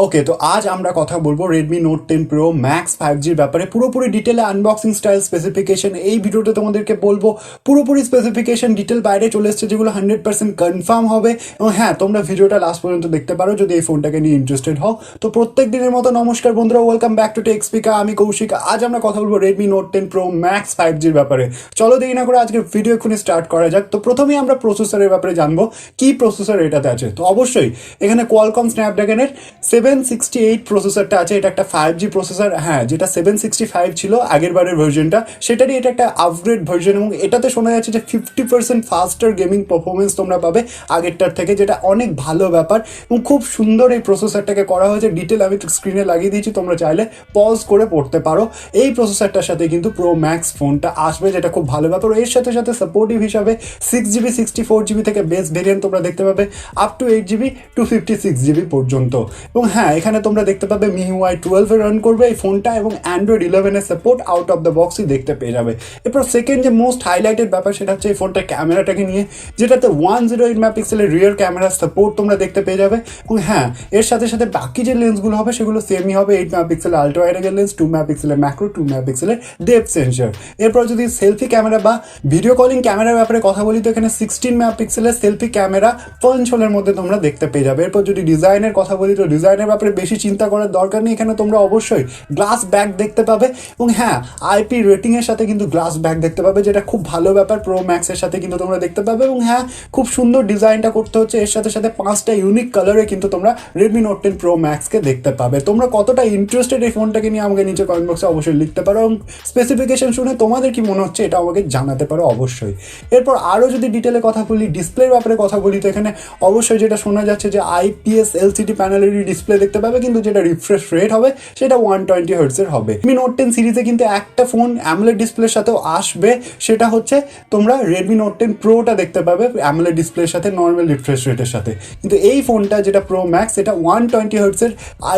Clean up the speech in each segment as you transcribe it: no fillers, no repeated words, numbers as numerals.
ওকে, তো আজ আমরা কথা বলবো Redmi Note 10 Pro Max 5Gর ব্যাপারে। পুরোপুরি ডিটেলে আনবক্সিং স্টাইল স্পেসিফিকেশন এই ভিডিওতে তোমাদেরকে বলবো। পুরোপুরি স্পেসিফিকেশন ডিটেল বাইরে চলে এসছে, যেগুলো 100% কনফার্ম হবে। এবং হ্যাঁ, তোমরা ভিডিওটা লাস্ট পর্যন্ত দেখতে পারো যদি এই ফোনটাকে নিয়ে ইন্টারেস্টেড হও। তো প্রত্যেক দিনের মতো নমস্কার বন্ধুরা, welcome back to Tech Speaker. আমি কৌশিক। আজ আমরা কথা বলবো Redmi Note 10 Pro Max 5Gর ব্যাপারে। চলো দেরি না করে আজকের ভিডিও এক্ষুনি স্টার্ট করা যাক। তো প্রথমেই আমরা প্রসেসরের ব্যাপারে জানবো, কি প্রসেসর এটাতে আছে। তো অবশ্যই এখানে Qualcomm Snapdragon-এর 768 প্রসেসরটা আছে। এটা একটা 5G প্রসেসর। হ্যাঁ, যেটা 765 ছিল আগের বারের ভার্জনটা, সেটারই এটা একটা আপগ্রেড ভার্জন। এবং এটাতে শোনা যাচ্ছে যে 50% ফাস্টার গেমিং পারফরমেন্স তোমরা পাবে আগেরটার থেকে, যেটা অনেক ভালো ব্যাপার। এবং খুব সুন্দর এই প্রসেসরটাকে করা হয়েছে। ডিটেল আমি স্ক্রিনে লাগিয়ে দিয়েছি, তোমরা চাইলে পজ করে পড়তে পারো। এই প্রসেসরটার সাথে কিন্তু প্রো ম্যাক্স ফোনটা আসবে, যেটা খুব ভালো ব্যাপার। এর সাথে সাথে সাপোর্টিভ হিসাবে 6GB 64GB থেকে বেস ভেরিয়েন্ট তোমরা দেখতে পাবে, আপ টু 8GB 256GB পর্যন্ত। এবং হ্যাঁ, এখানে তোমরা দেখতে পাবে MIUI 12 এ রান করবে এই ফোনটা, এবং Android 11 এর সাপোর্ট আউট অফ দ্য বক্সই দেখতে পেয়ে যাবে। এরপর সেকেন্ড যে মোস্ট হাইলাইটেড ব্যাপার, সেটা হচ্ছে এই ফোনটার ক্যামেরাটাকে নিয়ে, যেটাতে 108 মেগাপিক্সেলের রিয়ার ক্যামেরা সাপোর্ট তোমরা দেখতে পেয়ে যাবে। এবং হ্যাঁ, এর সাথে সাথে বাকি যে লেন্সগুলো হবে সেগুলো সেমই হবে। 8 মেগাপিক্সেলের আল্ট্রা ওয়াইড অ্যাঙ্গেল লেন্স, 2 মেগাপিক্সেলের ম্যাক্রো, 2 মেগাপিক্সেলের ডেপথ সেন্সর। এরপর যদি সেলফি ক্যামেরা বা ভিডিও কলিং ক্যামেরার ব্যাপারে কথা বলি, তো এখানে 16 মেগাপিক্সেলের সেলফি ক্যামেরা পঞ্চ হোলের মধ্যে তোমরা দেখতে পেয়ে যাবে। এরপর যদি ডিজাইনের কথা বলি, তো ডিজাইনের ব্যাপারে বেশি চিন্তা করার দরকার নেই। এখানে তোমরা অবশ্যই গ্লাস ব্যাক দেখতে পাবে। এবং হ্যাঁ, আইপি রেটিং এর সাথে কিন্তু গ্লাস ব্যাক দেখতে পাবে, যেটা খুব ভালো ব্যাপার। প্রো ম্যাক্সের সাথে কিন্তু তোমরা দেখতে পাবে। এবং হ্যাঁ, খুব সুন্দর ডিজাইনটা করতে হচ্ছে। এর সাথে সাথে 5টা ইউনিক কালারে কিন্তু তোমরা Redmi Note 10 Pro Max কে দেখতে পাবে। তোমরা কতটা ইন্টারেস্টেড এই ফোনটাকে নিয়ে আমাকে নিচে কমেন্ট বক্সে অবশ্যই লিখতে পারো, এবং স্পেসিফিকেশন শুনে তোমাদের কি মনে হচ্ছে এটা আমাকে জানাতে পারো অবশ্যই। এরপর আরও যদি ডিটেলে কথা বলি, ডিসপ্লের ব্যাপারে কথা বলি, তো এখানে অবশ্যই যেটা শোনা যাচ্ছে যে IPS LCD প্যানেলেরই ডিসপ্লে দেখতে পাবে, কিন্তু যেটা রিফ্রেশ রেট হবে সেটা 120 হার্টজের হবে। Redmi Note 10 সিরিজে কিন্তু একটা ফোন AMOLED ডিসপ্লের সাথেও আসবে, সেটা হচ্ছে তোমরা Redmi Note 10 Proটা দেখতে পাবে AMOLED ডিসপ্লের সাথে, নর্মাল রিফ্রেশ রেটের সাথে। কিন্তু এই ফোনটা যেটা প্রো ম্যাক্স, এটা 120 হার্টজের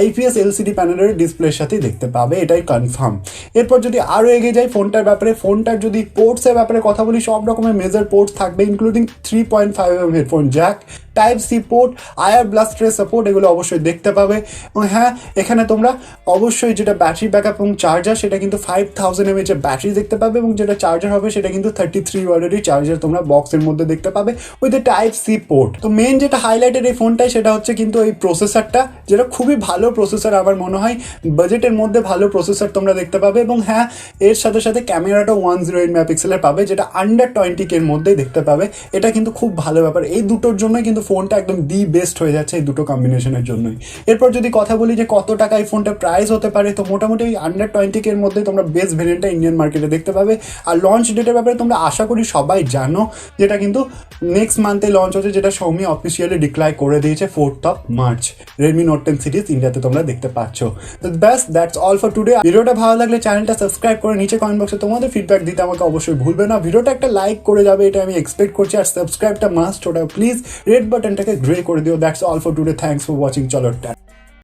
IPS LCD প্যানেলের ডিসপ্লের সাথেই দেখতে পাবে, এটাই কনফার্ম। এরপর যদি আরও এগিয়ে যাই ফোনটার ব্যাপারে, ফোনটার যদি পোর্টসের ব্যাপারে কথা বলি, সব রকমের মেজর পোর্টস থাকবে, including 3.5mm headphone jack, type C port, IR ব্লাস্টারের সাপোর্ট, এগুলো অবশ্যই দেখতে পাবে। এবং হ্যাঁ, এখানে তোমরা অবশ্যই যেটা ব্যাটারি ব্যাকআপ এবং চার্জার, সেটা কিন্তু 5000 mAh এর ব্যাটারি দেখতে পাবে, এবং যেটা চার্জার হবে সেটা কিন্তু 33 ওয়াটেরই চার্জার তোমরা বক্সের মধ্যে দেখতে পাবে with a type C port. তো মেন যেটা হাইলাইটেড এই ফোনটাই, সেটা হচ্ছে কিন্তু এই প্রসেসরটা, যেটা খুবই ভালো প্রসেসর। আমার মনে হয় বাজেটের মধ্যে ভালো প্রসেসর তোমরা দেখতে পাবে। এবং হ্যাঁ, এর সাথে সাথে ক্যামেরাটা 108 মেগাপিক্সেলের পাবে, যেটা আন্ডার 20K এর মধ্যেই দেখতে পাবে। এটা কিন্তু খুব ভালো ব্যাপার। এই দুটোর জন্যই কিন্তু ফোনটা একদম দি বেস্ট হয়ে যাচ্ছে, এই দুটো কম্বিনেশনের জন্যই। এরপর যদি কথা বলি যে কত টাকা এই ফোনটার প্রাইস হতে পারে, তো মোটামুটি আন্ডার 20K এর মধ্যে তোমরা বেস্ট ভেরিয়েন্টটা ইন্ডিয়ান মার্কেটে দেখতে পাবে। আর লঞ্চ ডেটের ব্যাপারে তোমরা আশা করি সবাই জানো, যেটা কিন্তু নেক্সট মান্থে লঞ্চ হচ্ছে, যেটা Xiaomi অফিসিয়ালি ডিক্লার করে দিয়েছে 4th of March। Redmi Note 10 series ইন্ডিয়াতে তোমরা দেখতে পাচ্ছ। তো ব্যাস, দ্যাটস অল ফর টুডে। ভিডিওটা ভালো লাগলে চ্যানেলটা সাবস্ক্রাইব করে নিচে কমেন্ট বক্সে তোমাদের ফিডব্যাক দিতে আমাকে অবশ্যই ভুলবে না। ভিডিওটা একটা লাইক করে যাবে, এটা আমি এক্সপেক্ট করছি। আর সাবস্ক্রাইবটা মাস্ট, ওটা প্লিজ রেড বাটনটাকে গ্রে করে দিও। That's all for today. Thanks for watching. চলো।